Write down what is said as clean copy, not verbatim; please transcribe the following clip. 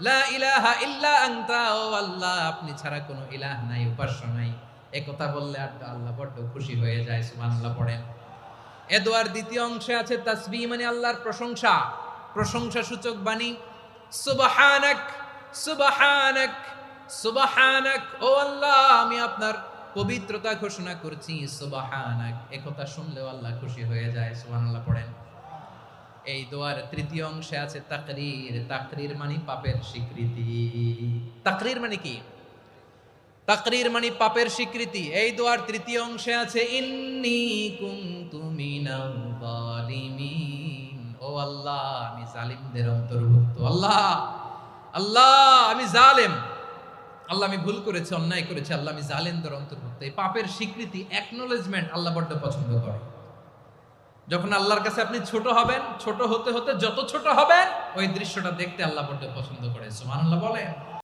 লা ইলাহা ইল্লা আনতা, ও আল্লাহ আপনি ছাড়া কোনো ইলাহ নাই, উপাস্য নাই। একথা বললে আর আল্লাহ বড্ড খুশি হয়ে যায়। সুবহানাল্লাহ পড়েন। এ দোয়ার দ্বিতীয় অংশে আছে তাসবিহ, মানে আল্লাহর প্রশংসা, প্রশংসা সূচক বাণী। সুবহানাক, সুবহানাক, সুবহানাক, ও আল্লাহ আমি আপনার পবিত্রতা ঘোষণা করছি। সুবহানাক, একথা শুনলেও আল্লাহ খুশি হয়ে যায়। সুবহানাল্লাহ পড়েন। এই দোয়ার তৃতীয় অংশে আছে তাকরীর। তাকরীর মানে পাপের স্বীকৃতি। তাকরীর মানে কি? তাকরীর মানে পাপের স্বীকৃতি। এই দোয়ার তৃতীয় অংশে আছে ইন্নী কুনতু মিনাল যালিমিন, ও আল্লাহ আমি জালিমদের অন্তর্ভুক্ত। আল্লাহ, আল্লাহ আমি জালেম, আল্লাহ আমি ভুল করেছি, অন্যায় করেছি, আল্লাহ আমি জালেমদের অন্তর্ভুক্ত। এই পাপের স্বীকৃতি, অ্যাকনোলেজমেন্ট আল্লাহ বড্ড পছন্দ করে। যখন আল্লাহর কাছে আপনি ছোট হবেন, ছোট হতে হতে যত ছোট হবেন ওই দৃশ্যটা দেখতে আল্লাহ বড্ড পছন্দ করে। সুবহানাল্লাহ বলেন।